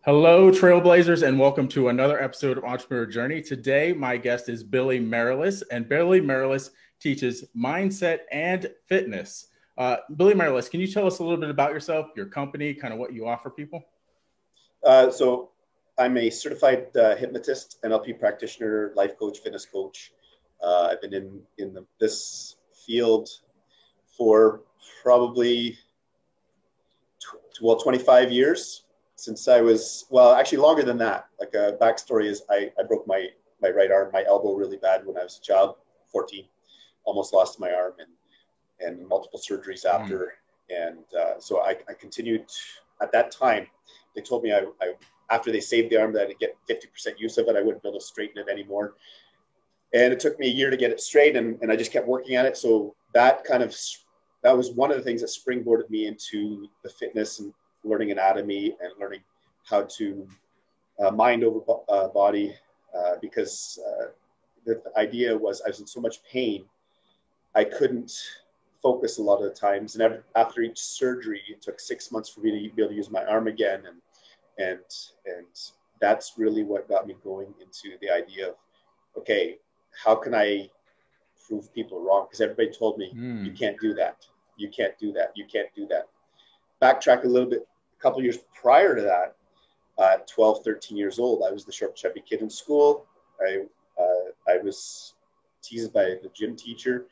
Hello, Trailblazers, and welcome to another episode of Entrepreneur Journey. Today, my guest is Billy Merrylees, and Billy Merrylees teaches mindset and fitness. Billy Merrylees, can you tell us a little bit about yourself, your company, kind of what you offer people? So I'm a certified hypnotist, NLP practitioner, life coach, fitness coach. I've been in this field for probably 25 years since I was, well, actually longer than that. Like a backstory is I broke my right arm, my elbow really bad when I was a child, 14, almost lost my arm and multiple surgeries after. And so I continued at that time. They told me after they saved the arm that I'd get 50% use of it. I wouldn't be able to straighten it anymore. And it took me a year to get it straight. And I just kept working at it. So that was one of the things that springboarded me into the fitness and learning anatomy and learning how to mind over body because the idea was I was in so much pain, I couldn't focus a lot of the times. And after each surgery, it took 6 months for me to be able to use my arm again. And that's really what got me going into the idea of, okay, how can I prove people wrong? Because everybody told me, you can't do that. You can't do that. You can't do that. Backtrack a little bit, a couple of years prior to that, at 12, 13 years old, I was the short, chubby kid in school. I was teased by the gym teacher.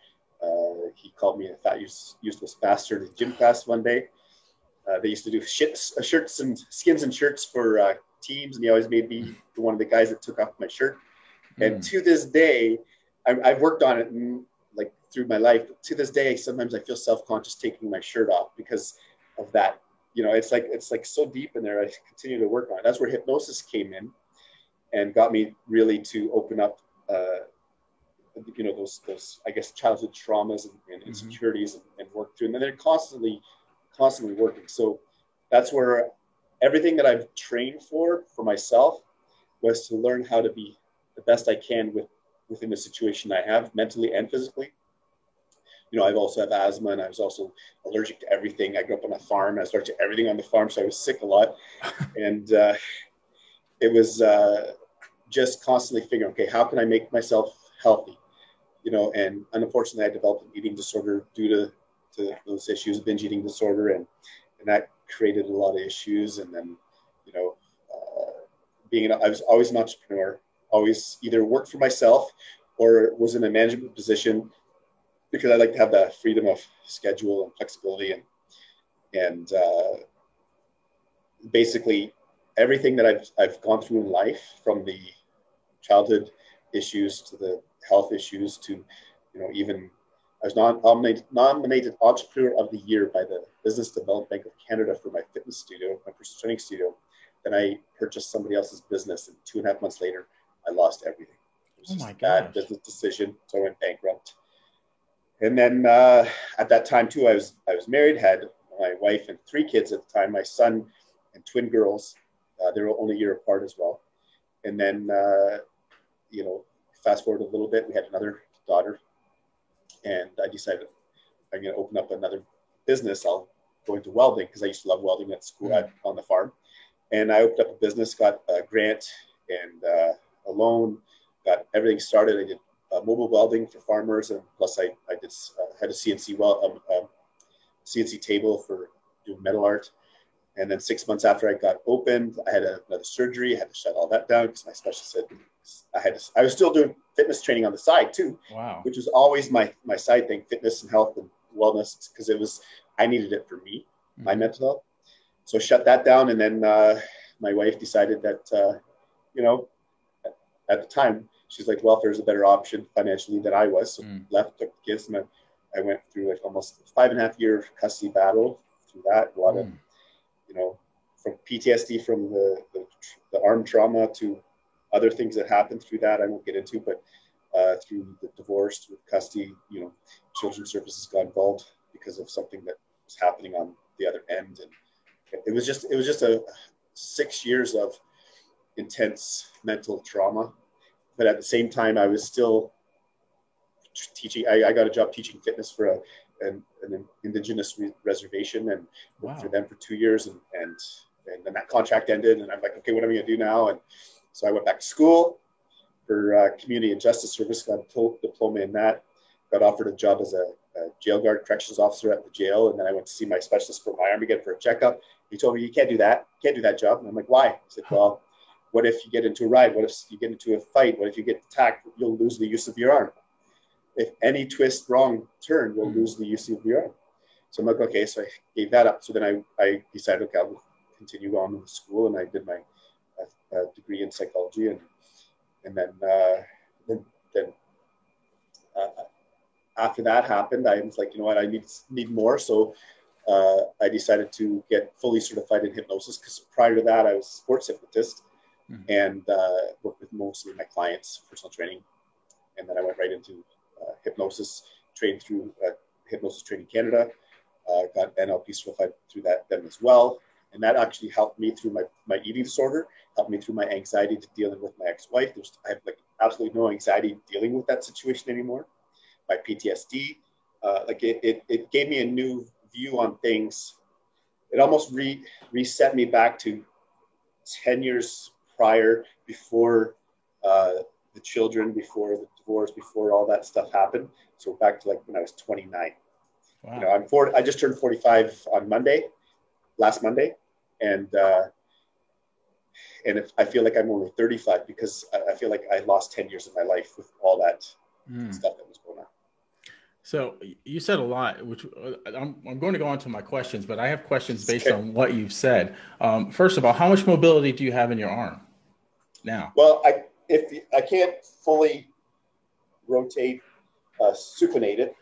He called me a fat, useless bastard in gym class one day. They used to do shirts and skins and shirts for teams, and he always made me one of the guys that took off my shirt. And to this day, I've worked on it like through my life. But to this day, sometimes I feel self-conscious taking my shirt off because of that. You know, it's like so deep in there. I continue to work on it. That's where hypnosis came in and got me really to open up, those I guess childhood traumas and insecurities and work through. And then they're constantly working. So that's where everything that I've trained for myself was to learn how to be the best I can within the situation I have, mentally and physically. You know, I've also have asthma, and I was also allergic to everything. I grew up on a farm. I was allergic to everything on the farm, so I was sick a lot. And it was just constantly figuring, okay, how can I make myself healthy? You know, and unfortunately, I developed an eating disorder due to those issues, binge eating disorder, and that created a lot of issues. And then, you know, I was always an entrepreneur, always either worked for myself or was in a management position because I like to have the freedom of schedule and flexibility and basically everything that I've gone through in life, from the childhood issues to the health issues to, you know, even I was nominated Entrepreneur of the Year by the Business Development Bank of Canada for my fitness studio, my personal training studio. Then I purchased somebody else's business, and 2.5 months later, I lost everything. It was just a bad business decision, so I went bankrupt. And then at that time too, I was married, had my wife and 3 kids at the time, my son and twin girls. They were only a year apart as well. And then, fast forward a little bit, we had another daughter, and I decided I'm going to open up another business. I'll go into welding because I used to love welding at school on the farm. And I opened up a business, got a grant and a loan, got everything started. I did mobile welding for farmers, and plus I had a CNC table for doing metal art. And then 6 months after I got opened, I had another surgery. I had to shut all that down because my specialist said I was still doing fitness training on the side too. Wow. Which was always my side thing, fitness and health and wellness, because I needed it for me, my mental health. So shut that down, and then my wife decided that at the time, she's like, well, if there's a better option financially than I was. So left, took the kids, and I went through like almost 5.5-year custody battle through that. A lot of, from PTSD from the arm trauma to other things that happened through that. I won't get into, but through the divorce, through custody, children's services got involved because of something that was happening on the other end. And it was just a 6 years of intense mental trauma. But at the same time, I was still teaching. I got a job teaching fitness for an indigenous reservation, and worked for them for 2 years. And then that contract ended, and I'm like, okay, what am I going to do now? And so I went back to school for community and justice service, got a diploma in that, got offered a job as a jail guard corrections officer at the jail. And then I went to see my specialist for my arm again for a checkup. He told me, you can't do that. You can't do that job. And I'm like, why? He said, well, what if you get into a ride? What if you get into a fight? What if you get attacked? You'll lose the use of your arm. If any twist, wrong turn, you'll lose the use of your arm. So I'm like, okay. So I gave that up. So then I decided, okay, I'll continue on with school. And I did my degree in psychology. And then after that happened, I was like, you know what, I need more. So I decided to get fully certified in hypnosis, because prior to that, I was a sports hypnotist and worked with mostly my clients, personal training. And then I went right into hypnosis, trained through Hypnosis Training Canada, got NLP certified through them as well. And that actually helped me through my eating disorder, helped me through my anxiety to dealing with my ex-wife. I have like absolutely no anxiety dealing with that situation anymore. My PTSD, it gave me a new view on things. It almost reset me back to 10 years prior, before the children, before the divorce, before all that stuff happened. So back to like when I was 29. Wow. You know, I just turned 45 on last Monday. And I feel like I'm only 35, because I feel like I lost 10 years of my life with all that stuff that was going on. So you said a lot, which I'm going to go on to my questions, but I have questions based on what you've said. First of all, how much mobility do you have in your arm now? Well, if I can't fully rotate, supinate it.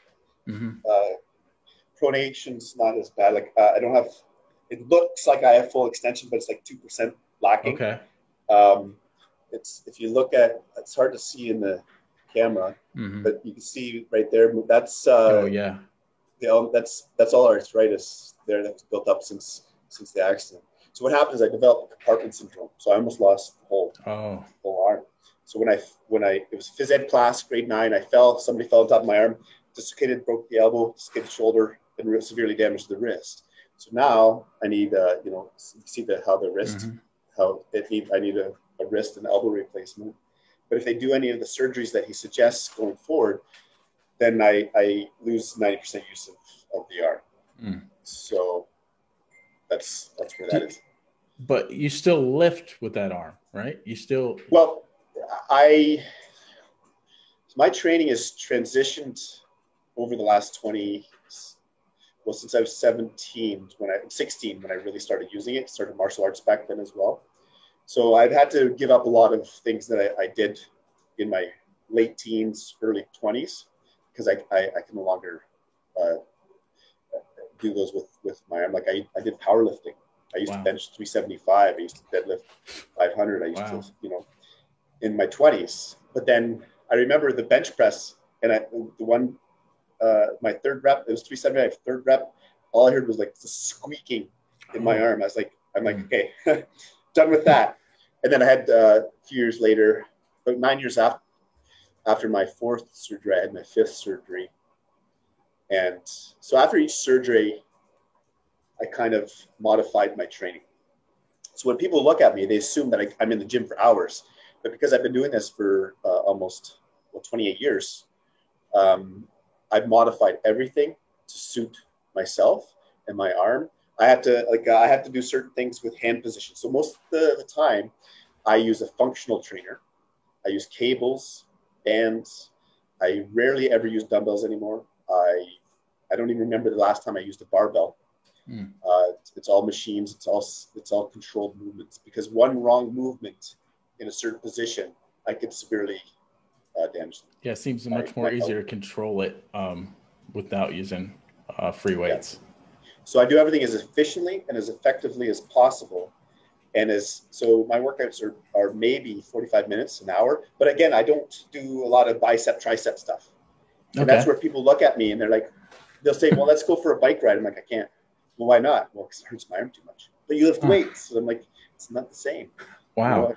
Pronation's not as bad. Like I don't have. It looks like I have full extension, but it's like 2% lacking. Okay. If you look at, it's hard to see in the camera, but you can see right there. That's that's all arthritis there that's built up since the accident. So what happened is I developed compartment syndrome. So I almost lost the whole arm. So when it was phys ed class, grade 9, I fell. Somebody fell on top of my arm, dislocated, broke the elbow, dislocated the shoulder, and severely damaged the wrist. So now I need, you see how the wrist, I need a wrist and elbow replacement. But if they do any of the surgeries that he suggests going forward, then I lose 90% use of the arm. So that's where that is. But you still lift with that arm, right? You still. Well, my training has transitioned over the last since I was 16 when I really started using it, started martial arts back then as well. So I've had to give up a lot of things that I did in my late teens, early 20s, because I can no longer do those with my arm. Like I did powerlifting. I used to bench 375. I used to deadlift 500. I used to, in my 20s. But then I remember the bench press, and my third rep, it was 375, third rep. All I heard was like the squeaking in my arm. I'm like, okay, done with that. And then I had a few years later, about 9 years after my 4th surgery, I had my 5th surgery. And so after each surgery, I kind of modified my training. So when people look at me, they assume that I'm in the gym for hours. But because I've been doing this for almost 28 years, I've modified everything to suit myself and my arm. I have to do certain things with hand position. So most of the time, I use a functional trainer. I use cables, bands. I rarely ever use dumbbells anymore. I don't even remember the last time I used a barbell. It's all machines. It's all controlled movements, because one wrong movement in a certain position, I could severely damage them. Yeah, it seems much more easier to control it without using free weights. Yeah. So I do everything as efficiently and as effectively as possible. And so my workouts are maybe 45 minutes, an hour. But again, I don't do a lot of bicep, tricep stuff. And that's where people look at me and they'll say, well, let's go for a bike ride. I'm like, I can't. Well, why not? Well, because it hurts my arm too much. But you lift weights. So I'm like, it's not the same. Wow.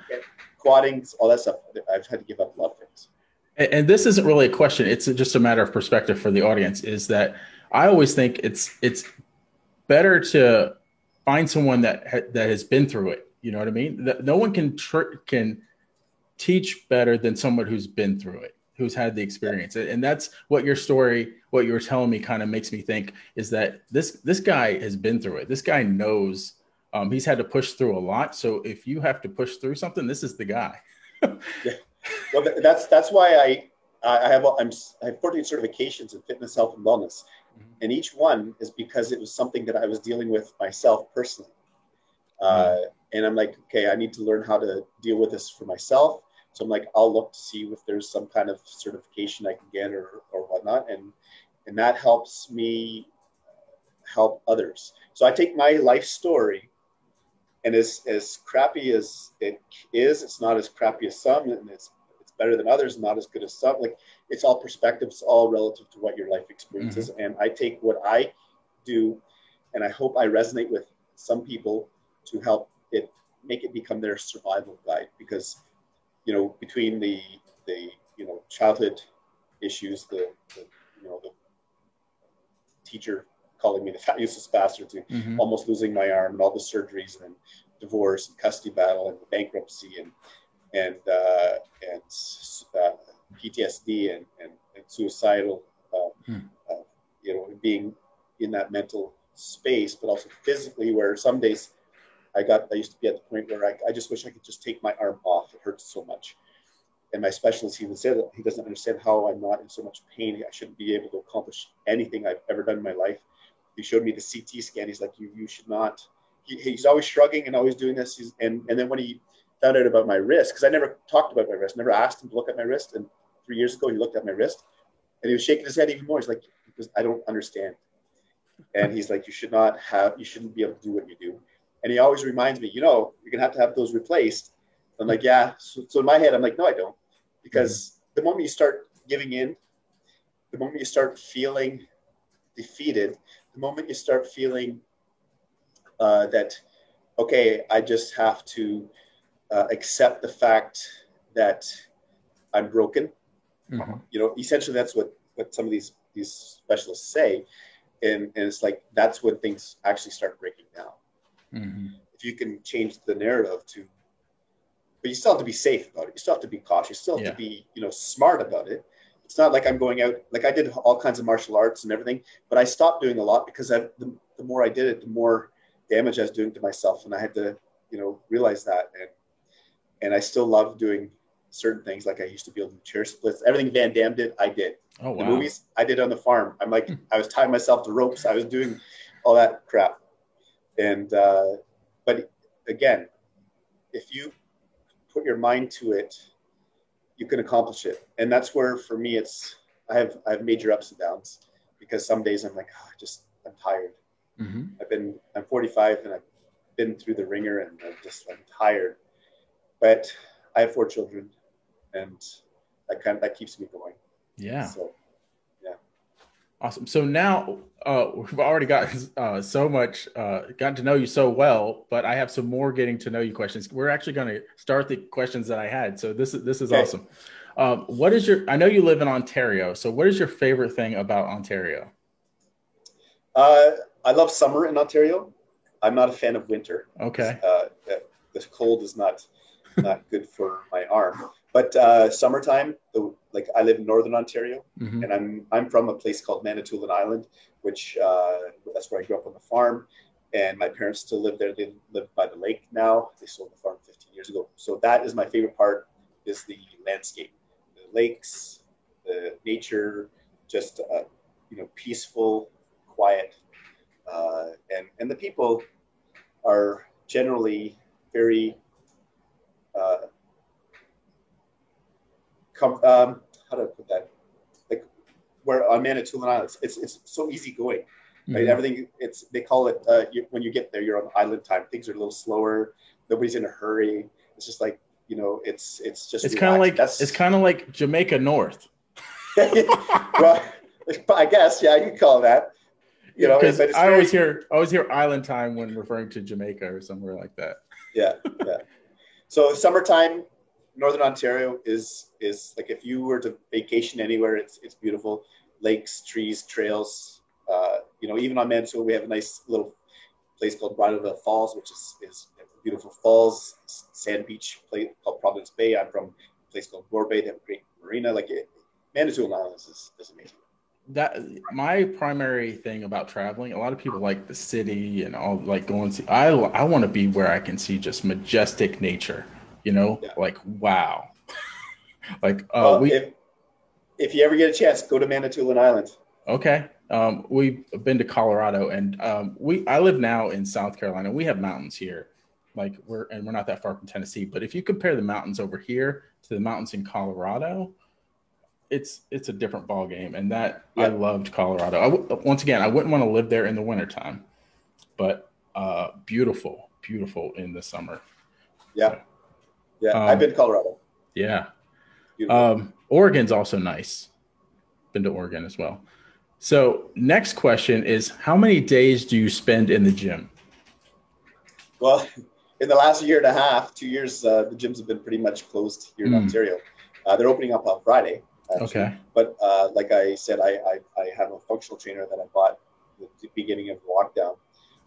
Quadding, all that stuff. I've had to give up a lot of things. And this isn't really a question. It's just a matter of perspective for the audience, is that I always think it's better to find someone that has been through it. You know what I mean? No one can teach better than someone who's been through it, who's had the experience. And that's what your story, what you were telling me kind of makes me think is that this guy has been through it. This guy knows he's had to push through a lot. So if you have to push through something, this is the guy. Yeah. Well, that's why I have 14 certifications in fitness, health, and wellness. And each one is because it was something that I was dealing with myself personally. And I'm like, okay, I need to learn how to deal with this for myself. So I'm like, I'll look to see if there's some kind of certification I can get or whatnot. And that helps me help others. So I take my life story, and as crappy as it is, it's not as crappy as some, and it's better than others, not as good as some. Like, it's all perspective. It's all relative to what your life experiences. Mm-hmm. And I take what I do, and I hope I resonate with some people to help it make it become their survival guide. Because, you know, between the you know, childhood issues, the teacher calling me the fat useless bastard, to mm-hmm. almost losing my arm, and all the surgeries, and divorce and custody battle and bankruptcy and PTSD and suicidal, you know, being in that mental space, but also physically, where some days I used to be at the point where I just wish I could just take my arm off. It hurts so much. And my specialist even said that he doesn't understand how I'm not in so much pain. I shouldn't be able to accomplish anything I've ever done in my life. He showed me the CT scan. He's like, you should not. He's always shrugging and always doing this. And then when he found out about my wrist, because I never talked about my wrist, never asked him to look at my wrist. And 3 years ago, he looked at my wrist, and he was shaking his head even more. He's like, because I don't understand. And he's like, you shouldn't be able to do what you do. And he always reminds me, you know, you're going to have those replaced. I'm like, yeah. So in my head, I'm like, no, I don't. Because the moment you start giving in, the moment you start feeling defeated, the moment you start feeling that, okay, I just have to accept the fact that I'm broken. Mm-hmm. You know, essentially that's what some of these specialists say. And it's like, that's when things actually start breaking down. Mm-hmm. If you can change the narrative but you still have to be safe about it. You still have to be cautious. You still have to be, you know, smart about it. It's not like I'm going out, like I did all kinds of martial arts and everything, but I stopped doing a lot because the more I did it, the more damage I was doing to myself. And I had to, you know, realize that. And I still love doing certain things. Like I used to be able to do chair splits. Everything Van Damme did, I did. Oh, wow. The movies, I did on the farm. I'm like, I was tying myself to ropes. I was doing all that crap. And, but again, if you put your mind to it, you can accomplish it. And that's where, for me, I have major ups and downs, because some days I'm like, I'm tired. Mm-hmm. I'm 45 and I've been through the ringer, and I'm tired. But I have 4 children, and that keeps me going. Yeah. So, yeah. Awesome. So now we've already got so much, gotten to know you so well, but I have some more getting to know you questions. We're actually going to start the questions that I had. So this is okay. Awesome. I know you live in Ontario. So what is your favorite thing about Ontario? I love summer in Ontario. I'm not a fan of winter. Okay. The cold is not good for my arm. But summertime, like I live in Northern Ontario, mm-hmm. and I'm from a place called Manitoulin Island, which that's where I grew up on the farm. And my parents still live there. They live by the lake now. They sold the farm 15 years ago. So that is my favorite part, is the landscape, the lakes, the nature, just you know, peaceful, quiet, and the people are generally very how do I put that? Like, where on Manitoulin Island, it's so easygoing. Right? Mm-hmm. Everything, they call it when you get there, you're on island time. Things are a little slower. Nobody's in a hurry. It's just like, you know, it's kind of like Jamaica North. Well, I guess, yeah, you could call it that. You know, because I always hear island time when referring to Jamaica or somewhere like that. Yeah. So summertime, Northern Ontario is like, if you were to vacation anywhere, it's beautiful. Lakes, trees, trails. You know, even on Manitoulin, we have a nice little place called Bridalveil Falls, which is beautiful falls, sand beach place called Providence Bay. I'm from a place called Gore Bay. They have a great marina. Manitoulin Islands is amazing. That my primary thing about traveling, a lot of people like the city and all, like going to, I want to be where I can see just majestic nature, like, wow. Like, if you ever get a chance, go to Manitoulin Island. Okay. We've been to Colorado, and I live now in South Carolina. We have mountains here, like we're not that far from Tennessee. But if you compare the mountains over here to the mountains in Colorado, it's a different ball game. And I loved Colorado. Once again, I wouldn't want to live there in the wintertime, but beautiful in the summer. Yeah. Yeah. I've been to Colorado. Yeah. Oregon's also nice. Been to Oregon as well. So next question is, how many days do you spend in the gym? Well, in the last year and a half, 2 years, the gyms have been pretty much closed here in Ontario. They're opening up on Friday. Actually. Okay. But like I said, I have a functional trainer that I bought at the beginning of the lockdown.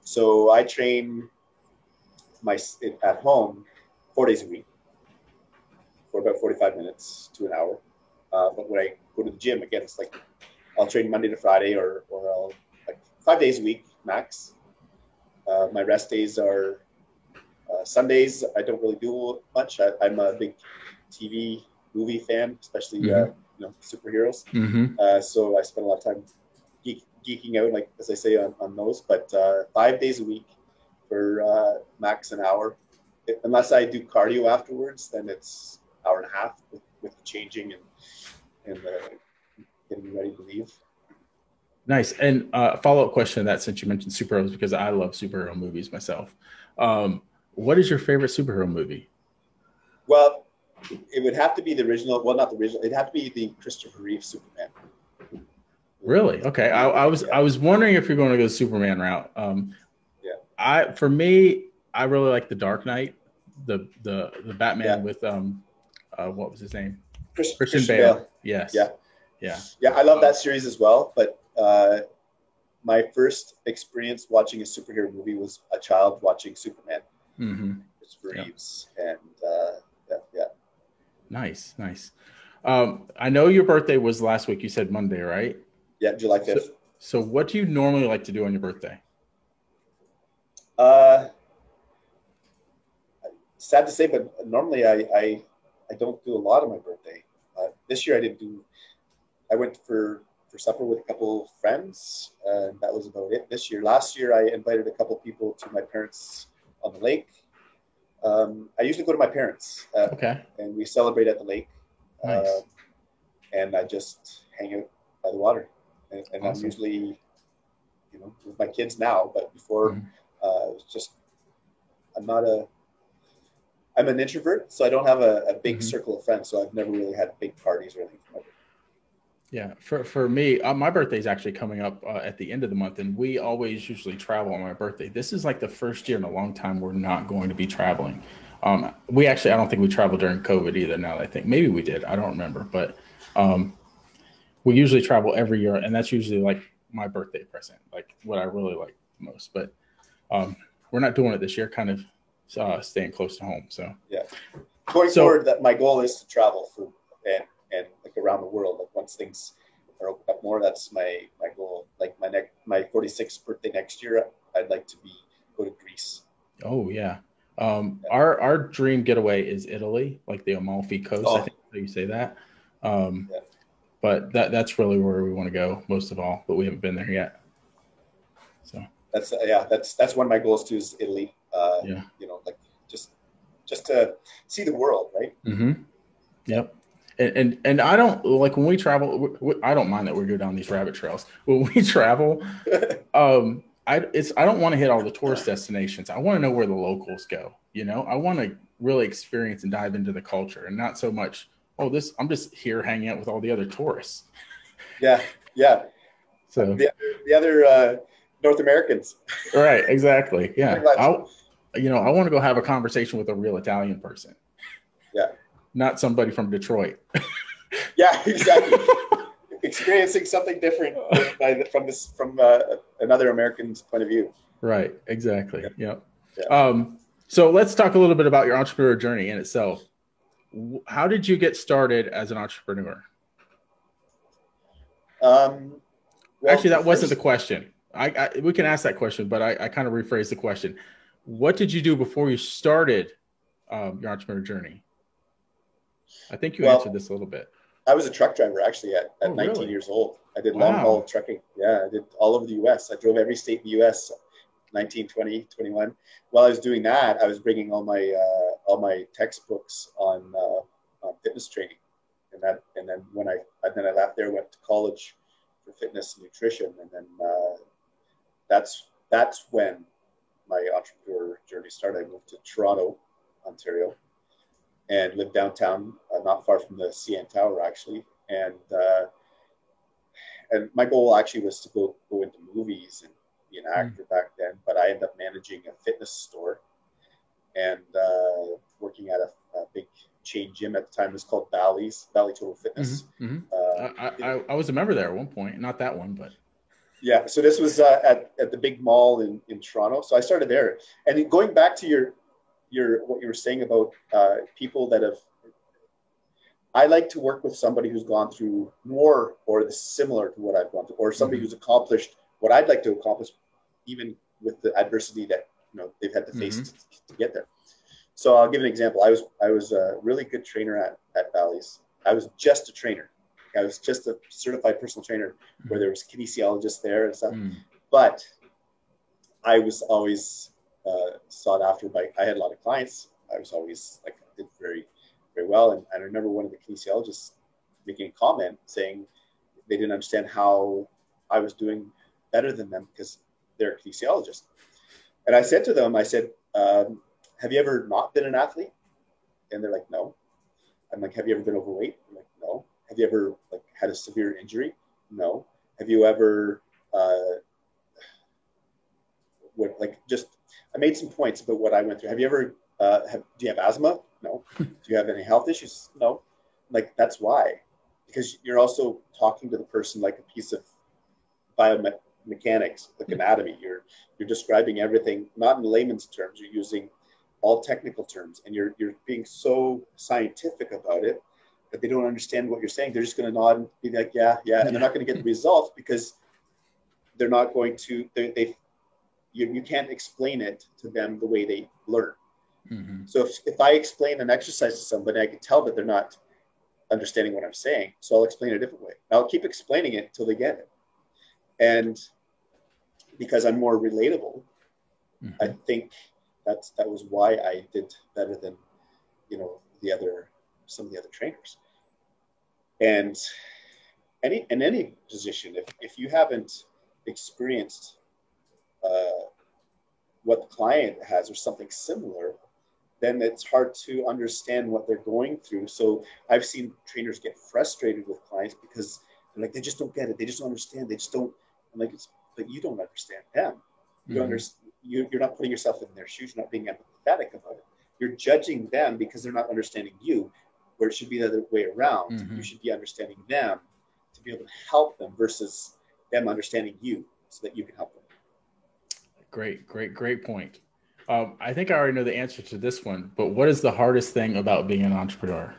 So I train at home 4 days a week for about 45 minutes to an hour. But when I go to the gym, again, it's like I'll train Monday to Friday or I'll 5 days a week max. My rest days are Sundays. I don't really do much. I'm a big TV movie fan, especially superheroes. Mm-hmm. So I spend a lot of time geeking out, like as I say, on those. But 5 days a week for max an hour. Unless I do cardio afterwards, then it's an hour and a half with the changing and getting ready to leave. Nice. And follow-up question to that, since you mentioned superheroes, because I love superhero movies myself. What is your favorite superhero movie? Well, it would have to be the original. Well, not the original. It'd have to be the Christopher Reeve Superman. Really? Okay. I was wondering if you're going to go the Superman route. For me, I really like the Dark Knight, the Batman with what was his name? Christian Bale. Yes. Yeah. I love that series as well. But my first experience watching a superhero movie was a child watching Superman. Mm-hmm. Christopher Reeves, and yeah. Nice. I know your birthday was last week. You said Monday, right? Yeah, July 5th. So what do you normally like to do on your birthday? Sad to say, but normally I don't do a lot on my birthday. This year I went for supper with a couple of friends, and that was about it this year. Last year I invited a couple people to my parents on the lake. I usually go to my parents, and we celebrate at the lake. Nice. And I just hang out by the water, and awesome. I'm usually, with my kids now, but before, I'm an introvert, so I don't have a big circle of friends, so I've never really had big parties or anything like that. Yeah, for me, my birthday is actually coming up at the end of the month, and we always usually travel on my birthday. This is like the first year in a long time we're not going to be traveling. I don't think we traveled during COVID either. Now that I think, maybe we did, I don't remember, but we usually travel every year, and that's usually like my birthday present, like what I really like most. But we're not doing it this year, kind of staying close to home. So yeah, going forward, that my goal is to travel and like around the world. Like once things are opened up more, that's my goal. Like my 46th birthday next year, I'd like to go to Greece. Oh yeah. Our dream getaway is Italy, like the Amalfi Coast. I think you say that. But that's really where we want to go most of all, but we haven't been there yet. So that's one of my goals too, is Italy. Like just to see the world, right? Mm-hmm. Yep. And I don't like when we travel. I don't mind that we go down these rabbit trails. When we travel, I don't want to hit all the tourist destinations. I want to know where the locals go. I want to really experience and dive into the culture, and not so much, I'm just here hanging out with all the other tourists. Yeah. So the other North Americans. Right. Exactly. Yeah. I want to go have a conversation with a real Italian person. Yeah. Not somebody from Detroit. Yeah, exactly. Experiencing something different from another American's point of view. Right. Exactly. Yeah. Yep. Yeah. So let's talk a little bit about your entrepreneur journey in itself. How did you get started as an entrepreneur? Um, well, Actually, the that wasn't the first, question. We can ask that question, but I kind of rephrased the question. What did you do before you started your entrepreneur journey? I think you answered well, this a little bit. I was a truck driver actually Oh, at 19 really? years old. I did long haul Wow. trucking. Yeah, I did all over the US. I drove every state in the US, 19, 20, 21. While I was doing that, I was bringing all my textbooks on fitness training. And then I left there, went to college for fitness and nutrition. And then that's when my entrepreneur journey started. I moved to Toronto, Ontario, and lived downtown, not far from the CN Tower, actually. And my goal actually was to go into movies and be an Mm. actor back then. But I ended up managing a fitness store and working at a big chain gym at the time. It was called Valley Total Fitness. Mm-hmm. Mm-hmm. You know, I was a member there at one point, not that one, but yeah. So this was at the big mall in Toronto. So I started there. And going back to your what you were saying about people that have, I like to work with somebody who's gone through more or similar to what I've gone through, or somebody mm-hmm. who's accomplished what I'd like to accomplish, even with the adversity that they've had to face Mm-hmm. to get there. So I'll give an example. I was a really good trainer at Bally's. I was just a trainer. I was just a certified personal trainer, where there was kinesiologists there and stuff. Mm-hmm. But I was always sought after by. I had a lot of clients. I was always like did very very well. And I remember one of the kinesiologists making a comment saying they didn't understand how I was doing better than them because they're a kinesiologist. And I said to them, I said, have you ever not been an athlete? And they're like, no. I'm like, have you ever been overweight? I'm like, no. Have you ever like had a severe injury? No. Have you ever just I made some points about what I went through. Have you ever do you have asthma? No. Do you have any health issues? No. Like that's why, because you're also talking to the person like a piece of biomechanics, like anatomy. You're describing everything not in layman's terms. You're using all technical terms, and you're being so scientific about it that they don't understand what you're saying. They're just going to nod and be like, yeah, yeah, and they're not going to get the results because they're not going to. You can't explain it to them the way they learn. Mm-hmm. So if I explain an exercise to somebody, I can tell that they're not understanding what I'm saying. So I'll explain it a different way. I'll keep explaining it until they get it. And because I'm more relatable, Mm-hmm. I think that was why I did better than some of the other trainers. And in any position, if you haven't experienced what the client has or something similar, then it's hard to understand what they're going through. So I've seen trainers get frustrated with clients because they're like, they just don't get it. They just don't understand. They just don't. I'm like, but you don't understand them. You don't Mm-hmm. understand. You're not putting yourself in their shoes. You're not being empathetic about it. You're judging them because they're not understanding you, where it should be the other way around. Mm-hmm. You should be understanding them to be able to help them versus them understanding you so that you can help them. Great point. I think I already know the answer to this one, but what is the hardest thing about being an entrepreneur?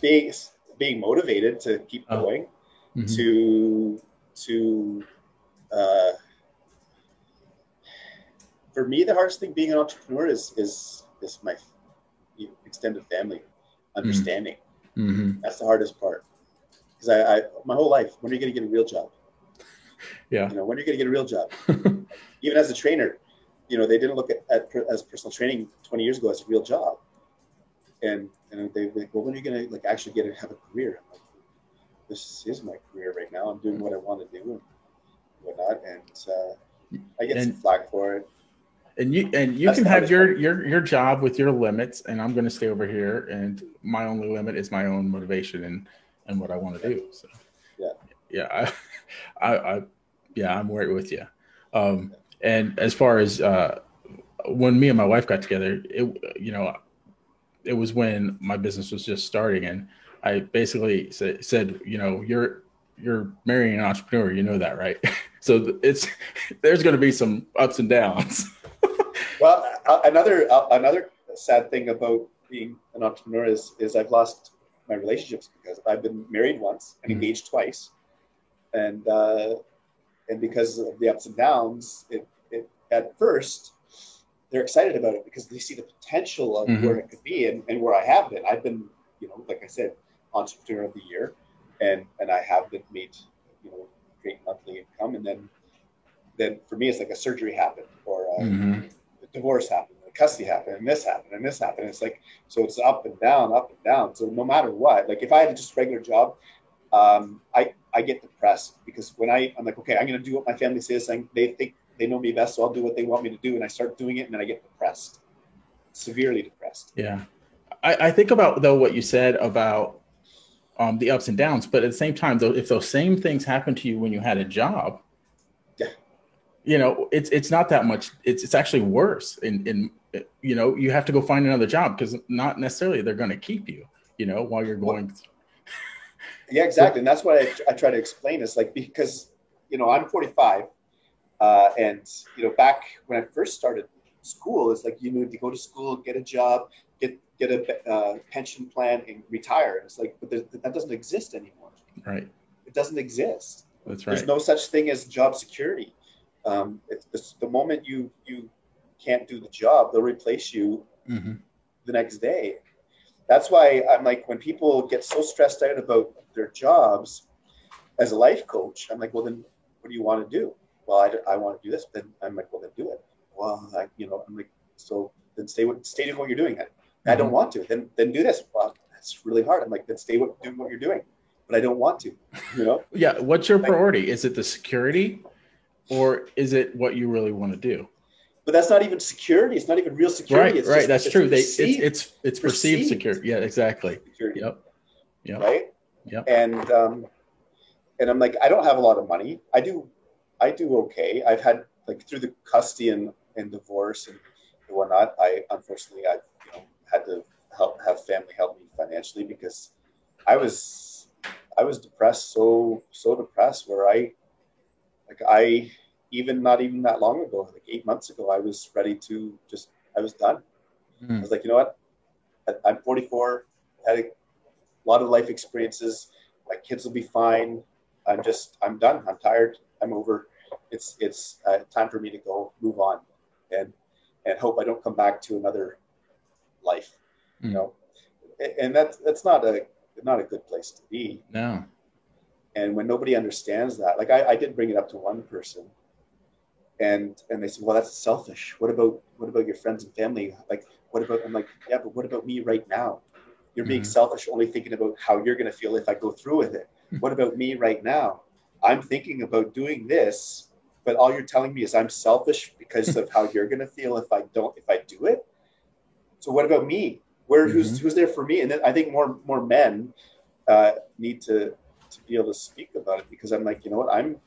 Being motivated to keep going, Mm-hmm. to for me, the hardest thing being an entrepreneur is my extended family understanding. Mm-hmm. That's the hardest part because I my whole life, when are you going to get a real job? Yeah. When are you going to get a real job? Even as a trainer, they didn't look at as personal training 20 years ago as a real job. And they like, well, when are you going to like actually have a career? I'm like, this is my career right now. I'm doing what I want to do and whatnot. And I get some flack for it. And you That's can the have hardest part. your job with your limits, and I'm going to stay over here. And my only limit is my own motivation and what I want to do. So yeah, I'm right with you. And as far as when me and my wife got together, it was when my business was just starting, and I basically said, you're marrying an entrepreneur, you know that, right? So there's going to be some ups and downs. Well, another sad thing about being an entrepreneur is I've lost my relationships because I've been married once and engaged twice, and because of the ups and downs, it at first they're excited about it because they see the potential of where it could be and where I have been. I've been, like I said, entrepreneur of the year, and I have been made, great monthly income, and then for me it's like a surgery happened or a divorce happened, a custody happened, and this happened, and this happened. It's like, so it's up and down, up and down. So no matter what, like if I had just a regular job, I get depressed because when I'm like, okay, I'm going to do what my family says. They think they know me best, so I'll do what they want me to do. And I start doing it, and then I get depressed, severely depressed. Yeah. I think about, though, what you said about the ups and downs, but at the same time, though, if those same things happened to you when you had a job, it's not that much. It's actually worse. You have to go find another job because not necessarily they're going to keep you, while you're going. Yeah, exactly. And that's what I try to explain is like, because, I'm 45 and, back when I first started school, it's like, you need to go to school, get a job, get a pension plan and retire. And it's like, but that doesn't exist anymore. Right. It doesn't exist. That's right. There's no such thing as job security. It's the moment you can't do the job, they'll replace you the next day. That's why I'm like, when people get so stressed out about their jobs as a life coach, I'm like, well, then what do you want to do? Well, I want to do this. Then I'm like, well, then do it. Well, I'm like, so then stay doing what you're doing. I don't want to. Then do this. Well, that's really hard. I'm like, then stay doing what you're doing. But I don't want to, Yeah. What's your priority? Is it the security or is it what you really want to do? But that's not even security. It's not even real security. Right. That's true. It's perceived security. Yeah, exactly. Security. Yep. Right. Yep. And I'm like, I don't have a lot of money. I do okay. I've had, like, through the custody and divorce and whatnot, unfortunately had to have family help me financially because I was depressed, so depressed where I even not even that long ago, like 8 months ago, I was ready to I was done. I was like, you know what? I'm 44, had a lot of life experiences. My kids will be fine. I'm done. I'm tired. I'm over. It's time for me to go, move on, and hope I don't come back to another life, and that's not a good place to be. No. And when nobody understands that, like I did bring it up to one person, and they said, well, that's selfish. What about your friends and family? Like, what about? I'm like, yeah, but what about me right now? You're being selfish, only thinking about how you're going to feel if I go through with it. What about me right now? I'm thinking about doing this, but all you're telling me is I'm selfish because of how you're going to feel if I do it. So what about me? Who's there for me? And then I think more men need to be able to speak about it, because I'm like, you know what,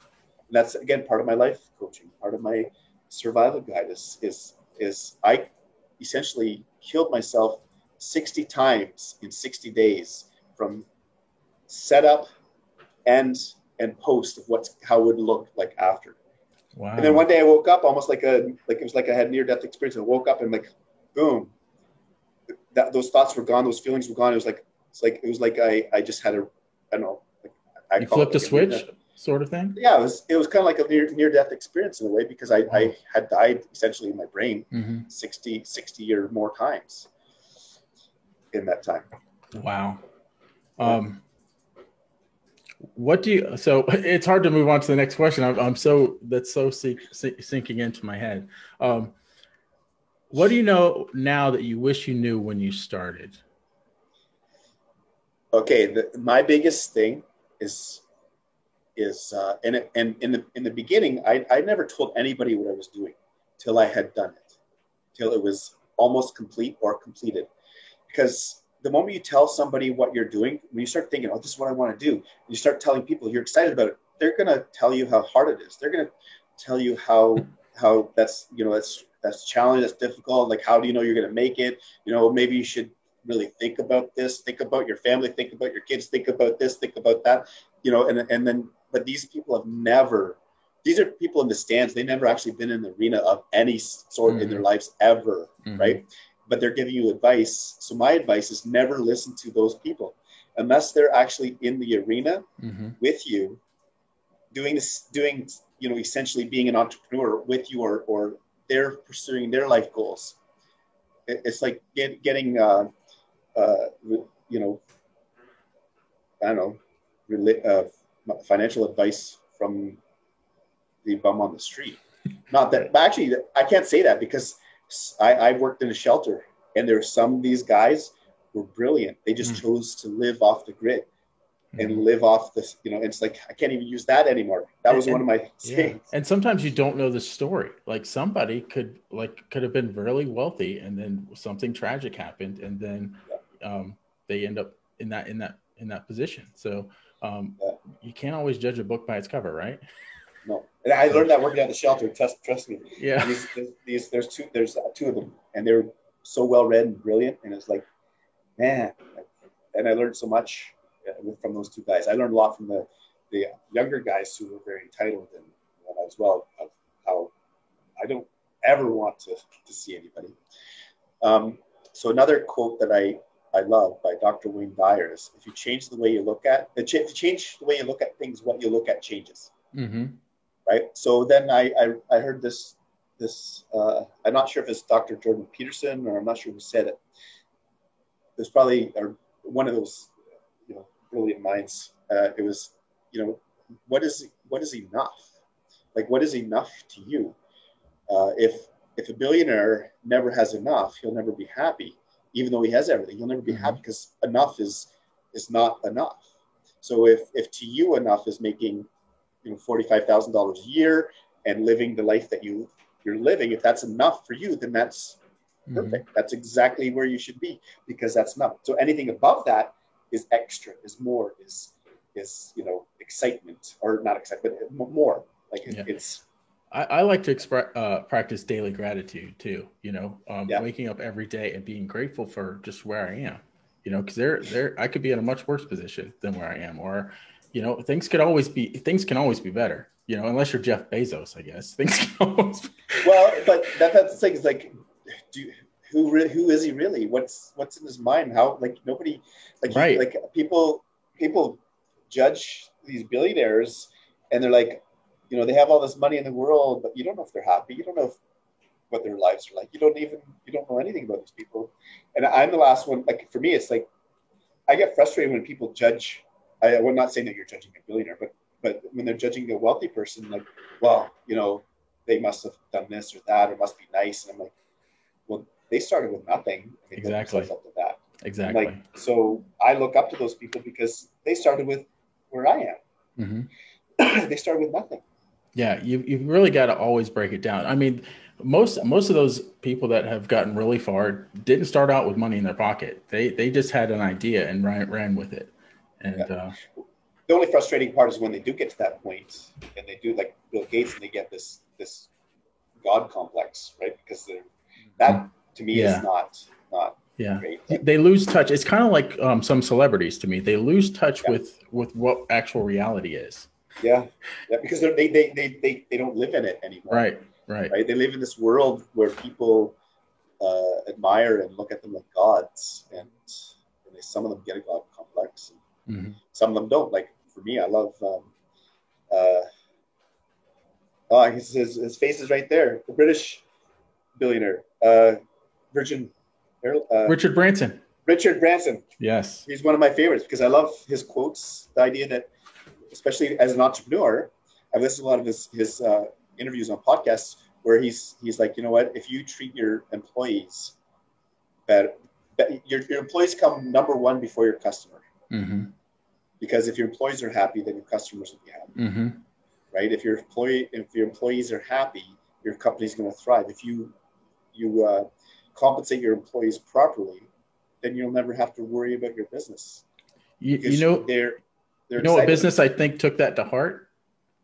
that's again part of my life coaching, part of my survival guide is I essentially killed myself 60 times in 60 days from setup and post of how it would look like after. Wow. And then one day I woke up almost like it was like I had near-death experience. I woke up and like, boom, those thoughts were gone, those feelings were gone. It was like I just had I don't know. Like, you flipped a switch, sort of thing. Yeah, it was kind of like a near-death experience in a way, because I had died essentially in my brain 60 or more times in that time. Wow. What do you? So it's hard to move on to the next question. That's so sinking into my head. What do you know now that you wish you knew when you started? Okay, my biggest thing is in the beginning, I never told anybody what I was doing till I had done it, till it was almost complete or completed. Because the moment you tell somebody what you're doing, when you start thinking, oh, this is what I want to do, and you start telling people you're excited about it, they're going to tell you how hard it is. They're going to tell you how that's challenging, that's difficult. Like, how do you know you're going to make it? Maybe you should really think about this, think about your family, think about your kids, think about this, think about that. and then, but these people have never, these are people in the stands. They never actually been in the arena of any sort in their lives ever. Right. But they're giving you advice. So my advice is never listen to those people unless they're actually in the arena with you doing, essentially being an entrepreneur with you, or they're pursuing their life goals. It's like getting, I don't know, financial advice from the bum on the street. Not that, but actually, I can't say that because I've worked in a shelter, and there are some of these guys who were brilliant. They just chose to live off the grid and live off this. It's like I can't even use that anymore. That was one of my sayings. And sometimes you don't know the story. Like somebody could have been really wealthy, and then something tragic happened, and then they end up in that position. So you can't always judge a book by its cover, right? No, and I learned that working at the shelter. Trust me. Yeah. There's two of them, and they're so well read and brilliant. And it's like, man, and I learned so much from those two guys. I learned a lot from the younger guys who were very entitled and as well, of how I don't ever want to see anybody. So another quote that I love by Dr. Wayne Dyer is, if you change the way you look at things, what you look at changes. Right. So then I heard this I'm not sure if it's Dr. Jordan Peterson, or I'm not sure who said it. There's probably one of those brilliant minds. It was, what is enough? Like, what is enough to you? If a billionaire never has enough, he'll never be happy. Even though he has everything, he'll never be happy because enough is not enough. So if to you enough is making $45,000 a year and living the life that you're living, if that's enough for you, then that's perfect. That's exactly where you should be, because that's enough. So anything above that is extra, is more, is excitement, or not excitement, but more. Like it's. I like to practice daily gratitude too. Waking up every day and being grateful for just where I am. Because I could be in a much worse position than where I am, or things can always be better, unless you're Jeff Bezos, I guess. Things can always be. Well, but that's the thing, is like, who is he really? What's in his mind? How, like, nobody, like, right. People judge these billionaires, and they're like, they have all this money in the world, but you don't know if they're happy. You don't know what their lives are like. You don't know anything about these people. And I'm the last one. Like, for me, it's like, I get frustrated when people judge. I'm not saying that you're judging a billionaire, but when they're judging a wealthy person, like, well, they must have done this or that, or must be nice. And I'm like, well, they started with nothing. Exactly. Up to that. Exactly. Like, so I look up to those people because they started with where I am. They started with nothing. Yeah, you've really got to always break it down. I mean, most of those people that have gotten really far didn't start out with money in their pocket. They just had an idea and ran with it. And the only frustrating part is when they do get to that point, and they do, like Bill Gates, and they get this God complex, right? Because that to me is not great. They lose touch. It's kind of like some celebrities to me. They lose touch with what actual reality is. Yeah, because they don't live in it anymore. Right. They live in this world where people admire and look at them like gods, and some of them get a God complex, and some of them don't. Like, for me, I love. His face is right there. The British billionaire, Richard Branson. Richard Branson. Yes, he's one of my favorites because I love his quotes. The idea that, especially as an entrepreneur, I've listened to a lot of his interviews on podcasts where he's like, if you treat your employees better, your employees come number one before your customer. Because if your employees are happy, then your customers will be happy. Right? If your employees are happy, your company's going to thrive. If you compensate your employees properly, then you'll never have to worry about your business. They're a business I think took that to heart.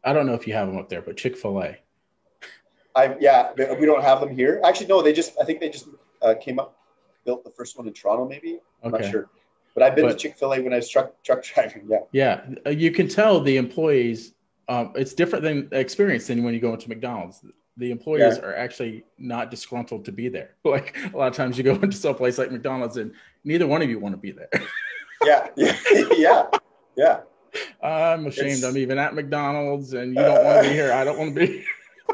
I don't know if you have them up there, but Chick-fil-A. We don't have them here. Actually, no. I think they just came up, built the first one in Toronto. Maybe I'm not sure. But I've been to Chick-fil-A when I was truck driving. Yeah. Yeah. You can tell the employees, it's different than experience than when you go into McDonald's. The employees are actually not disgruntled to be there. Like a lot of times you go into some place like McDonald's and neither one of you want to be there. Yeah. I'm ashamed I'm even at McDonald's and you don't want to be here. I don't want to be.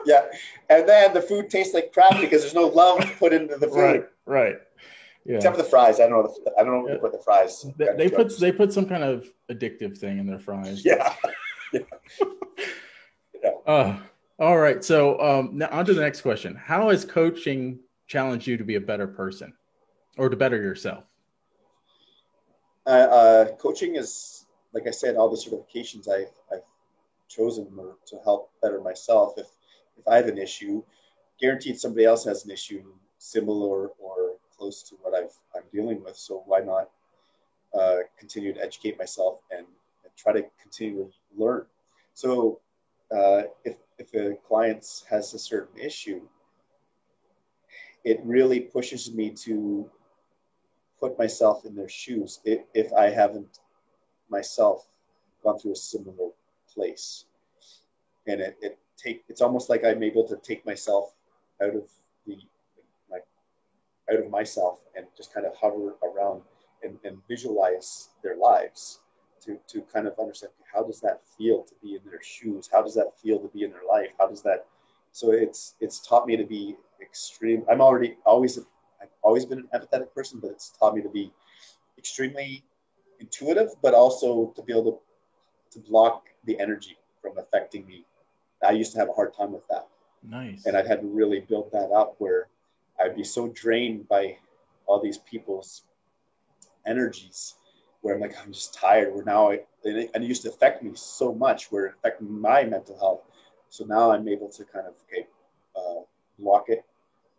Yeah. And then the food tastes like crap because there's no love put into the food. Right. Yeah. Except for the fries. I don't know what they put the fries. They put some kind of addictive thing in their fries. Yeah. All right. So now on to the next question. How has coaching challenged you to be a better person or to better yourself? Coaching is, like I said, all the certifications I've chosen to help better myself. If I have an issue, guaranteed somebody else has an issue similar or close to what I'm dealing with. So why not continue to educate myself and try to continually learn? So if a client has a certain issue, it really pushes me to put myself in their shoes if I haven't myself gone through a similar place. And it's almost like I'm able to take myself out of myself and just kind of hover around and visualize their lives to kind of understand, how does that feel to be in their shoes? How does that feel to be in their life? So it's taught me to be extreme. I've always been an empathetic person, but it's taught me to be extremely intuitive, but also to be able to block the energy from affecting me. I used to have a hard time with that. Nice. And I've had to really build that up where I'd be so drained by all these people's energies where I'm like, I'm just tired. And it used to affect me so much where it affected my mental health. So now I'm able to kind of, block it,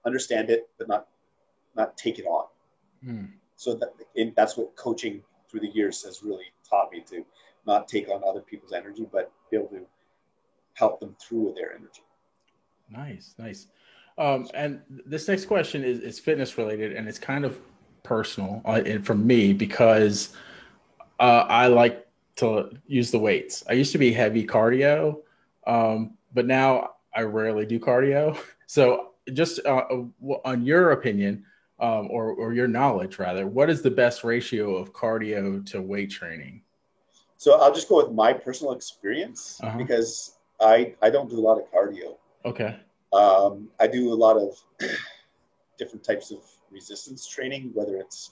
understand it, but not take it on. So that's what coaching through the years has really taught me, to not take on other people's energy, but be able to help them through their energy. Nice. And this next question is fitness related, and it's kind of personal for me because I like to use the weights. I used to be heavy cardio, but now I rarely do cardio. So just on your opinion, or your knowledge rather, what is the best ratio of cardio to weight training? So I'll just go with my personal experience because I don't do a lot of cardio. Okay. I do a lot of different types of resistance training, whether it's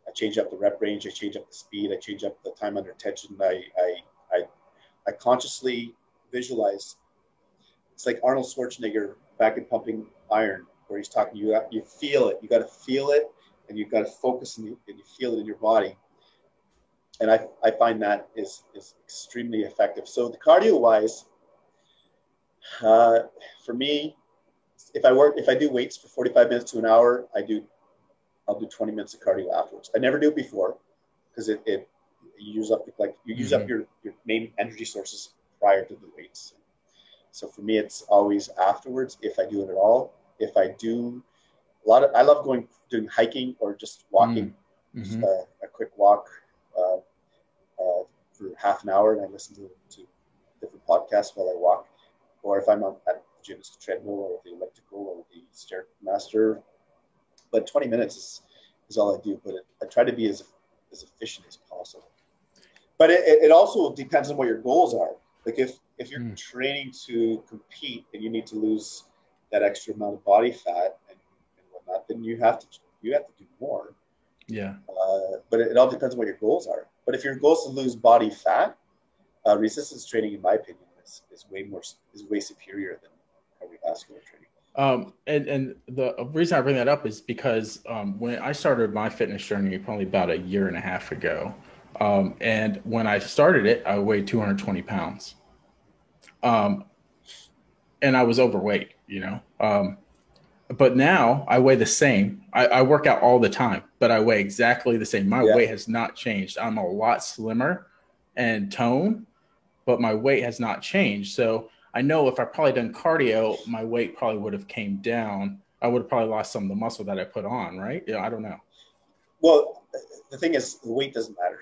I change up the rep range, I change up the speed, I change up the time under tension. I consciously visualize. It's like Arnold Schwarzenegger back in Pumping Iron, where he's talking. You feel it. You got to feel it, and you've got to focus, and you feel it in your body. And I find that is extremely effective. So the cardio wise, for me, if I do weights for 45 minutes to an hour, I'll do 20 minutes of cardio afterwards. I never do it before because you use up up your main energy sources prior to the weights. So for me, it's always afterwards if I do it at all. If I do I love doing hiking or just walking, just a quick walk for half an hour, and I listen to different podcasts while I walk. Or if I'm at the gym, it's the treadmill or the elliptical or the Stairmaster. But 20 minutes is all I do. But I try to be as efficient as possible. But it also depends on what your goals are. Like if you're training to compete and you need to lose that extra amount of body fat and whatnot, then you have to do more. Yeah. But it all depends on what your goals are. But if your goal is to lose body fat, resistance training, in my opinion, is way superior than cardiovascular training. And the reason I bring that up is because when I started my fitness journey probably about a year and a half ago, and when I started it, I weighed 220 pounds. And I was overweight, but now I weigh the same. I work out all the time, but I weigh exactly the same. My weight has not changed. I'm a lot slimmer and toned, but my weight has not changed. So I know if I probably done cardio, my weight probably would have came down. I would have probably lost some of the muscle that I put on, right? Yeah, I don't know. Well, the thing is, the weight doesn't matter.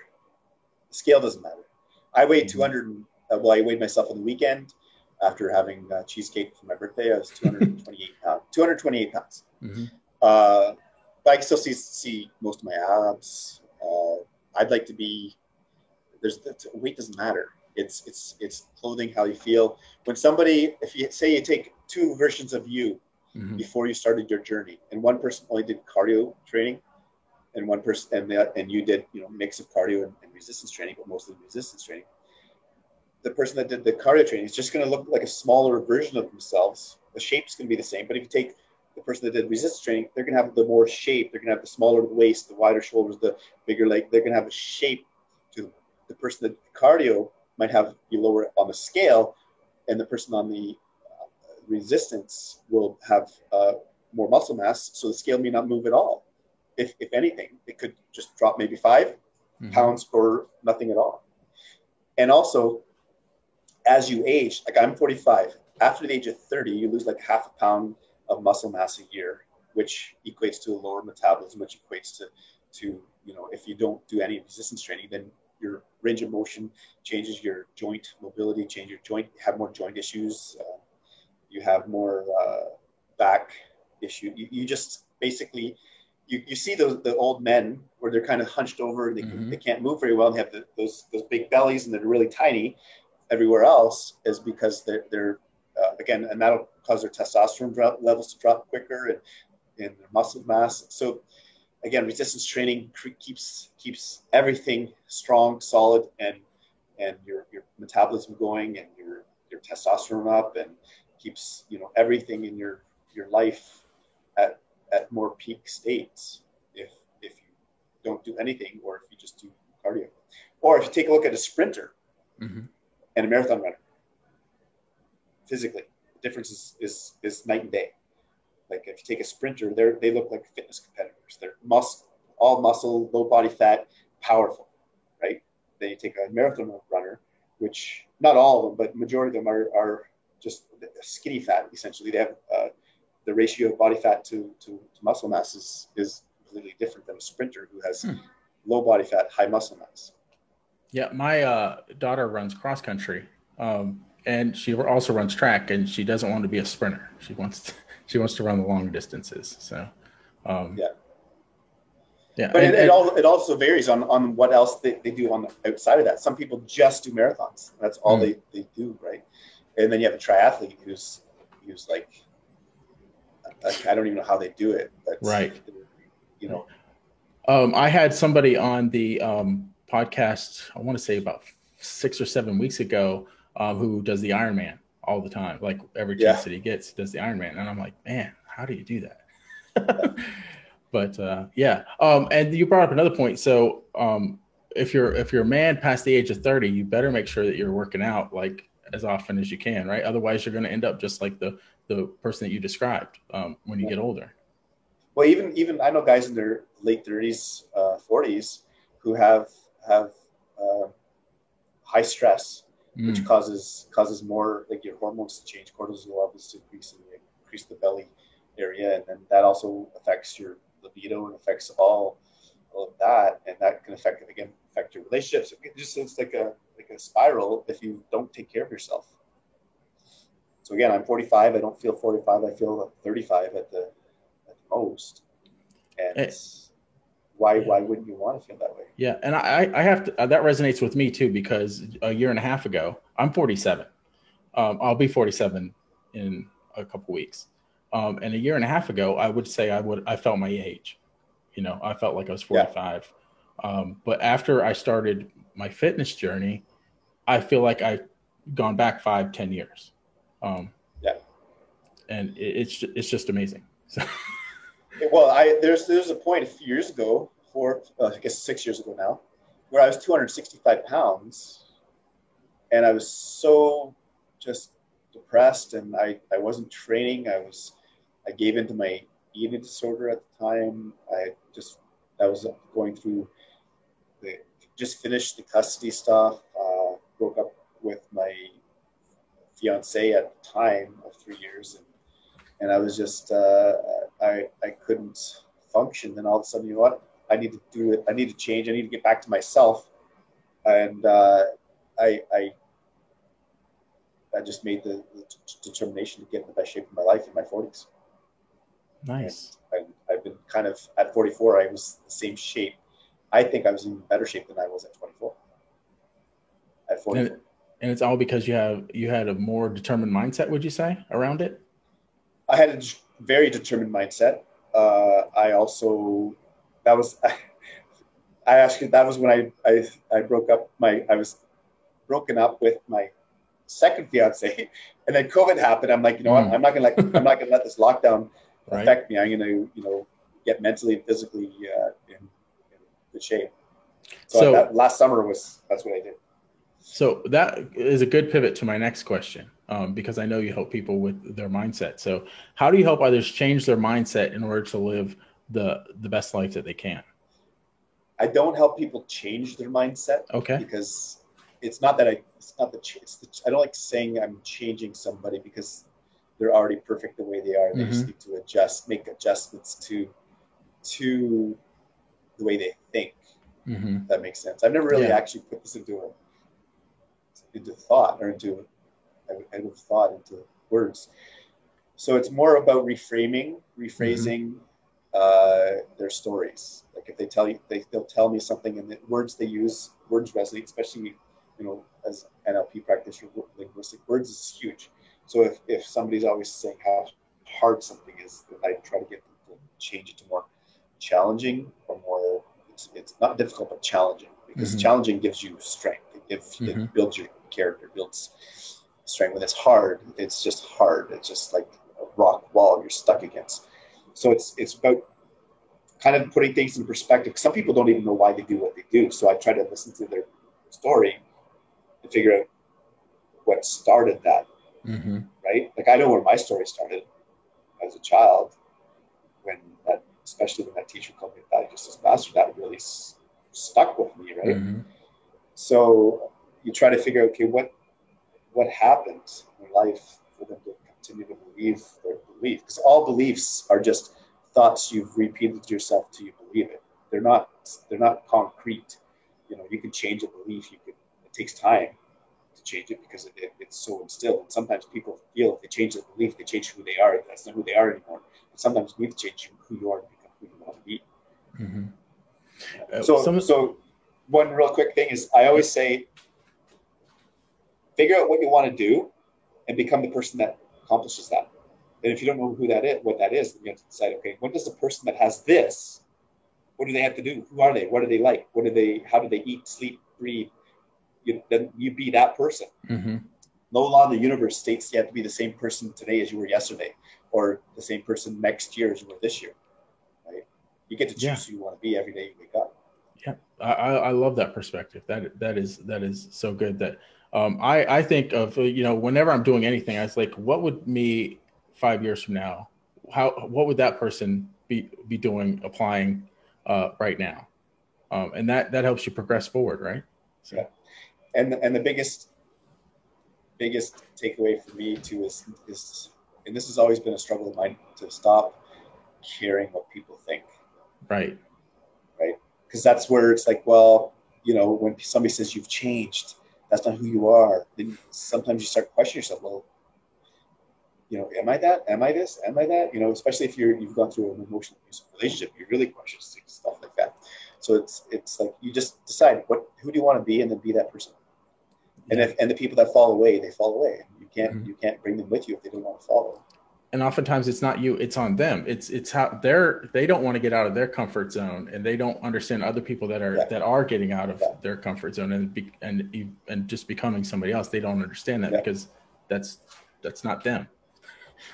The scale doesn't matter. I weighed Mhm. 200. Well, I weighed myself on the weekend after having cheesecake for my birthday. I was 228 pounds. 228 pounds. Mhm. Uh, but I can still see most of my abs. I'd like to be. Weight doesn't matter. It's clothing, how you feel. When somebody, if you say you take two versions of you Mhm. before you started your journey, and one person only did cardio training, and one person and you did mix of cardio and resistance training, but mostly resistance training. The person that did the cardio training is just going to look like a smaller version of themselves. The shape's going to be the same, but if you take the person that did resistance training, they're going to have the more shape. They're going to have the smaller waist, the wider shoulders, the bigger leg. They're going to have a shape to them. The person that did cardio might be lower on the scale, and the person on the resistance will have more muscle mass, so the scale may not move at all. If anything, it could just drop maybe 5 pounds or nothing at all. And also, as you age, like I'm 45, after the age of 30, you lose like half a pound of muscle mass a year, which equates to a lower metabolism, which equates to if you don't do any resistance training, then your range of motion changes, your joint mobility changes, your joint, have more joint issues, you have more back issue. You just basically you see the old men where they're kind of hunched over and they Mhm. can't move very well and they have those big bellies and they're really tiny. Everywhere else is because they're again, and that'll cause their testosterone levels to drop quicker and their muscle mass. So again, resistance training keeps everything strong, solid, and your metabolism going and your testosterone up and keeps everything in your life at more peak states if you don't do anything or if you just do cardio. Or if you take a look at a sprinter Mhm. and a marathon runner, physically, the difference is night and day. Like if you take a sprinter, they look like fitness competitors. They're all muscle, low body fat, powerful, right? Then you take a marathon runner, which not all of them, but majority of them are just skinny fat. Essentially, they have the ratio of body fat to muscle mass is completely different than a sprinter who has Hmm. low body fat, high muscle mass. Yeah, my daughter runs cross country, and she also runs track, and she doesn't want to be a sprinter. She wants to run the long distances. So, um, Yeah, yeah, but it also varies on what else they do on the outside of that. Some people just do marathons. That's all mm, they do, right? And then you have a triathlete who's like I don't even know how they do it, but right. you know, I had somebody on the podcast. I want to say about 6 or 7 weeks ago, who does the Ironman all the time. Like every chance yeah, that he gets, does the Ironman, and I'm like, man, how do you do yeah, that? But yeah, and you brought up another point. So if you're a man past the age of 30, you better make sure that you're working out like as often as you can, right? Otherwise, you're going to end up just like the person that you described when you yeah. get older. Well, even I know guys in their late 30s, 40s who have uh, high stress, which Mm. causes more like your hormones to change, cortisol levels to increase and increase the belly area, and then that also affects your libido and affects all of that, and that can affect your relationships. It just it's like a spiral if you don't take care of yourself. So again, I'm 45. I don't feel 45. I feel 35 at the most. And Eh, yeah. why wouldn't you want to feel that way? Yeah, and I have to that resonates with me too because a year and a half ago, I'm 47. I'll be 47 in a couple weeks. And a year and a half ago, I would say I felt my age. I felt like I was Yeah, 45. But after I started my fitness journey, I feel like I've gone back 5, 10 years. Um, yeah. and it's just amazing. So, Well, there's a point a few years ago, I guess 6 years ago now, where I was 265 pounds, and I was so just depressed, and I wasn't training. I gave into my eating disorder at the time. I was going through the just finished the custody stuff. Broke up with my fiance at the time of 3 years, and I was just I couldn't function. Then all of a sudden, you know what? I need to do it. I need to change. I need to get back to myself. And I just made the determination to get in the best shape of my life in my 40s. Nice. And I've been kind of, at 44, I was the same shape. I think I was in better shape than I was at 24. At 44. And it's all because you had a more determined mindset, would you say, around it? I had a very determined mindset. I also, that was, I actually, that was when I was broken up with my second fiance, and then COVID happened. I'm like, you know what? I'm not gonna let this lockdown affect me. I'm gonna, get mentally and physically in good shape. So that last summer that's what I did. So that is a good pivot to my next question, because I know you help people with their mindset. So how do you help others change their mindset in order to live the best life that they can? I don't help people change their mindset. Okay. Because I don't like saying I'm changing somebody, because they're already perfect the way they are. They just need to make adjustments to the way they think. If that makes sense. I've never really actually put this into thought, or into words. So it's more about rephrasing their stories. Like if they tell you, they'll tell me something, and the words they use, words resonate, especially, as NLP practitioner, linguistic words is huge. So if somebody's always saying how hard something is, then I try to get them to change it to more challenging, or more, it's not difficult, but challenging, because challenging gives you strength. It builds your character, builds strength. When it's hard, it's just hard. It's just like a rock wall you're stuck against. So it's about kind of putting things in perspective. Some people don't even know why they do what they do. So I try to listen to their story to figure out what started that. Right? Like I know where my story started as a child, especially when that teacher called me a fat useless bastard. That really stuck with me, right? So you try to figure out, okay, what happens in life for them to continue to believe their belief? Because all beliefs are just thoughts you've repeated to yourself till you believe it. They're not concrete. You can change a belief. It takes time to change it, because it's so instilled. And sometimes people feel if they change their belief, they change who they are. That's not who they are anymore. And sometimes you need to change who you are to become who you want to be. So one real quick thing is, I always say, figure out what you want to do and become the person that accomplishes that. And if you don't know what that is, then you have to decide, okay, what does the person that has this, what do they have to do? Who are they? What do they like? How do they eat, sleep, breathe? Then you be that person. No law in the universe states you have to be the same person today as you were yesterday, or the same person next year as you were this year. Right? You get to choose who you want to be every day you wake up. Yeah, I love that perspective. That is so good. That I think of, whenever I'm doing anything, I was like, what would me 5 years from now? What would that person be doing, applying right now? And that helps you progress forward, right? So. Yeah. And the biggest takeaway for me too is, and this has always been a struggle of mine, to stop caring what people think. Right. Because that's where it's like, well, when somebody says you've changed, that's not who you are. Then sometimes you start questioning yourself. Well, am I that? Am I this? Am I that? Especially if you've gone through an emotional abusive relationship, you really question stuff like that. So it's like you just decide who do you want to be, and then be that person. And the people that fall away, they fall away. You can't bring them with you if they don't want to follow. And oftentimes it's not you, it's on them. It's how they don't want to get out of their comfort zone, and they don't understand other people that are getting out of their comfort zone and just becoming somebody else. They don't understand that because that's not them.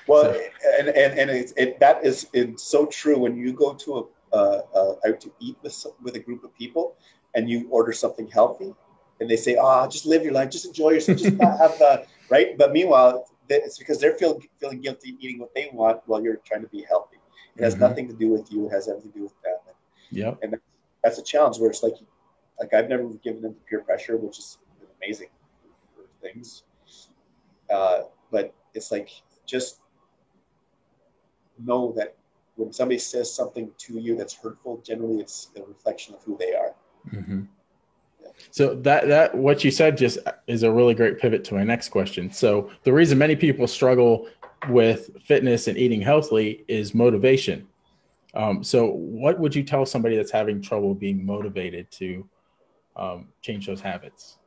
Well, so. and that is so true. When you go to out to eat with a group of people, and you order something healthy, and they say, just live your life, just enjoy yourself, just not have the right. But meanwhile, it's because they're feeling guilty eating what they want while you're trying to be healthy. It has nothing to do with you. It has everything to do with them. Yeah. And that's a challenge where it's like I've never given into peer pressure, which is amazing for things. But it's like, just know that when somebody says something to you that's hurtful, generally it's a reflection of who they are. Mm-hmm. So that what you said just is a really great pivot to my next question. So the reason many people struggle with fitness and eating healthily is motivation. So what would you tell somebody that's having trouble being motivated to change those habits?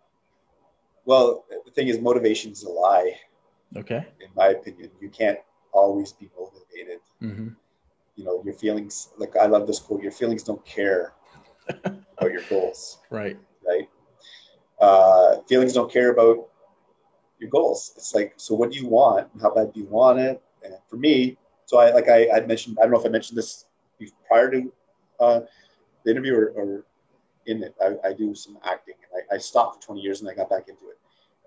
Well, the thing is, motivation is a lie. Okay. In my opinion, you can't always be motivated. Mm-hmm. You know, your feelings, like I love this quote, your feelings don't care about your goals. Right. Right. Feelings don't care about your goals. It's like, so what do you want? How bad do you want it? And for me, so I mentioned, I don't know if I mentioned this prior to the interview or in it. I do some acting. I stopped for 20 years and I got back into it.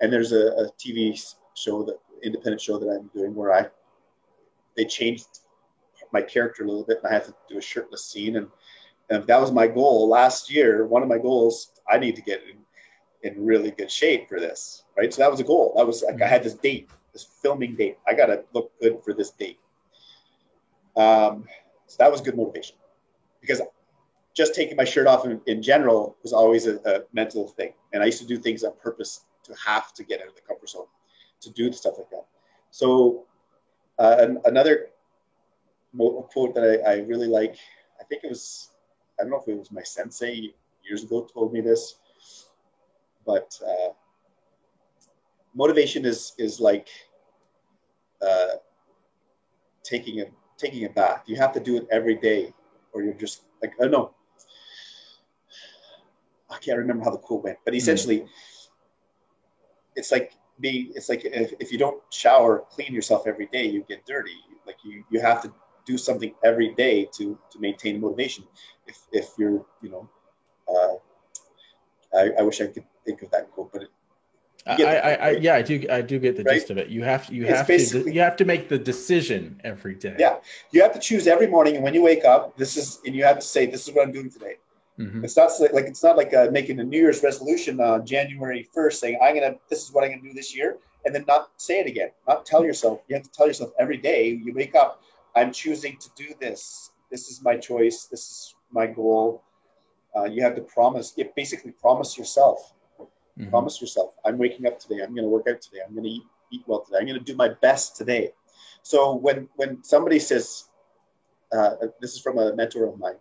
And there's a TV show, independent show that I'm doing where they changed my character a little bit and I have to do a shirtless scene. And if that was my goal last year, one of my goals, I need to get in really good shape for this, right? So that was a goal. That was like, I had this date, this filming date. I got to look good for this date. So that was good motivation, because just taking my shirt off in general was always a mental thing. And I used to do things on purpose to have to get out of the comfort zone, to do stuff like that. So another quote that I really like, I think it was, I don't know if it was my sensei years ago told me this, but motivation is like taking a bath. You have to do it every day, or you're just like, oh no, I can't remember how the quote went, but essentially, it's like if you don't shower, clean yourself every day, you get dirty. Like you have to do something every day to maintain motivation. If you're, I wish I could think of that quote, but I do get the gist of it. You have to make the decision every day. Yeah, you have to choose every morning, and when you wake up, and you have to say, this is what I'm doing today. Mm-hmm. It's not like making a New Year's resolution on January 1st, saying this is what I'm gonna do this year, and then not say it again. Not tell yourself. You have to tell yourself every day you wake up, I'm choosing to do this. This is my choice. This is my goal. You have to basically promise yourself. Mm-hmm. Promise yourself, I'm waking up today. I'm going to work out today. I'm going to eat well today. I'm going to do my best today. So when somebody says, this is from a mentor of mine.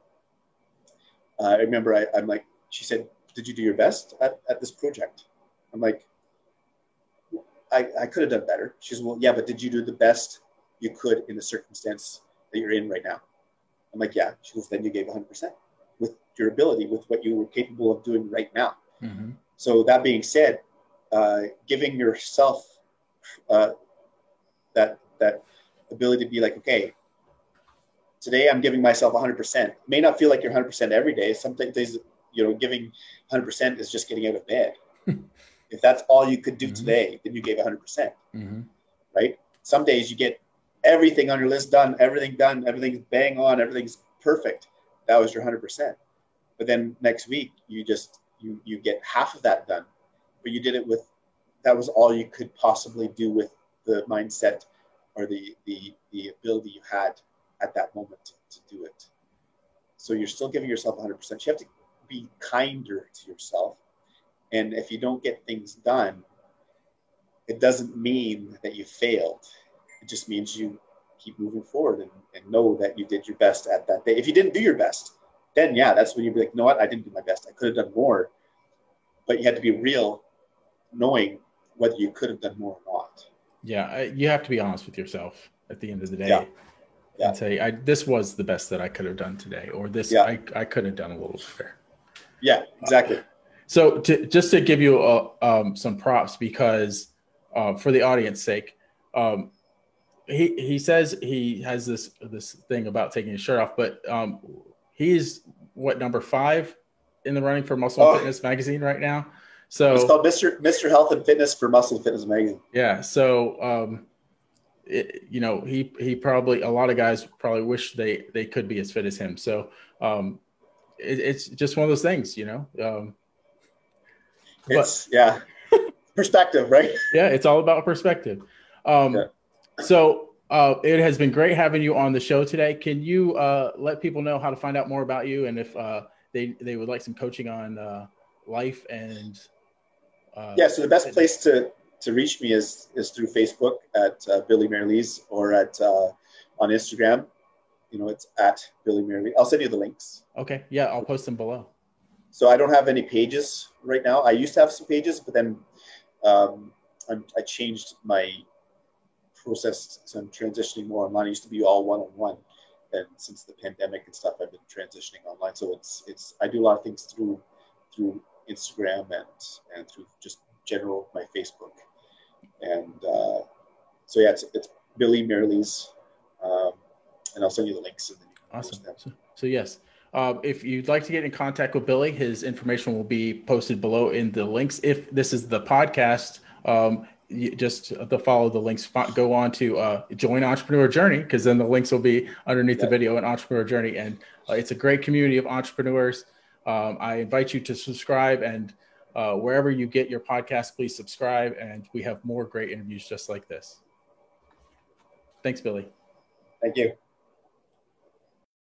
I remember I'm like, she said, did you do your best at this project? I'm like, I could have done better. She says, well, yeah, but did you do the best you could in the circumstance that you're in right now? I'm like, yeah. She goes, then you gave 100% with your ability, with what you were capable of doing right now. Mm-hmm. So that being said, giving yourself that ability to be like, okay, today I'm giving myself 100%. It may not feel like you're 100% every day. Some days, giving 100% is just getting out of bed. If that's all you could do mm-hmm. today, then you gave 100%. Mm-hmm. Right? Some days you get everything on your list done, everything's bang on, everything's perfect. That was your 100%. But then next week, you get half of that done, but you did it that was all you could possibly do with the mindset or the ability you had at that moment to do it. So you're still giving yourself 100%. You have to be kinder to yourself. And if you don't get things done, it doesn't mean that you failed. It just means you keep moving forward and know that you did your best at that day. If you didn't do your best, then yeah, that's when you'd be like, you know what? I didn't do my best. I could have done more. But you had to be real, knowing whether you could have done more or not. Yeah, you have to be honest with yourself at the end of the day. Yeah. And say, this was the best that I could have done today, or this I could have done a little better. Yeah, exactly. So just to give you some props, because for the audience sake, he says he has this thing about taking his shirt off, but he's number 5 in the running for Muscle and Fitness magazine right now. So it's called Mr. Health and Fitness for Muscle and Fitness magazine. Yeah. So he probably, a lot of guys probably wish they could be as fit as him. So it's just one of those things, perspective, right? Yeah, it's all about perspective. So It has been great having you on the show today. Can you let people know how to find out more about you, and if they would like some coaching on life and Yeah, so the best place to reach me is through Facebook at Billy Merrylees, or at on Instagram. It's at Billy Merrylees. I'll send you the links. Okay, yeah, I'll post them below. So I don't have any pages right now. I used to have some pages, but then I changed my process, so I'm transitioning more online. It used to be all one-on-one, and since the pandemic and stuff, I've been transitioning online. So it's I do a lot of things through Instagram and through just general my Facebook, and so yeah, it's Billy Merrylees, and I'll send you the links. And then you can Awesome. post them. So yes, if you'd like to get in contact with Billy, his information will be posted below in the links. If this is the podcast, just to follow the links, go on to join Entrepreneur Journey, because then the links will be underneath the video in Entrepreneur Journey. And it's a great community of entrepreneurs. I invite you to subscribe, and wherever you get your podcast, please subscribe. And we have more great interviews just like this. Thanks, Billy. Thank you.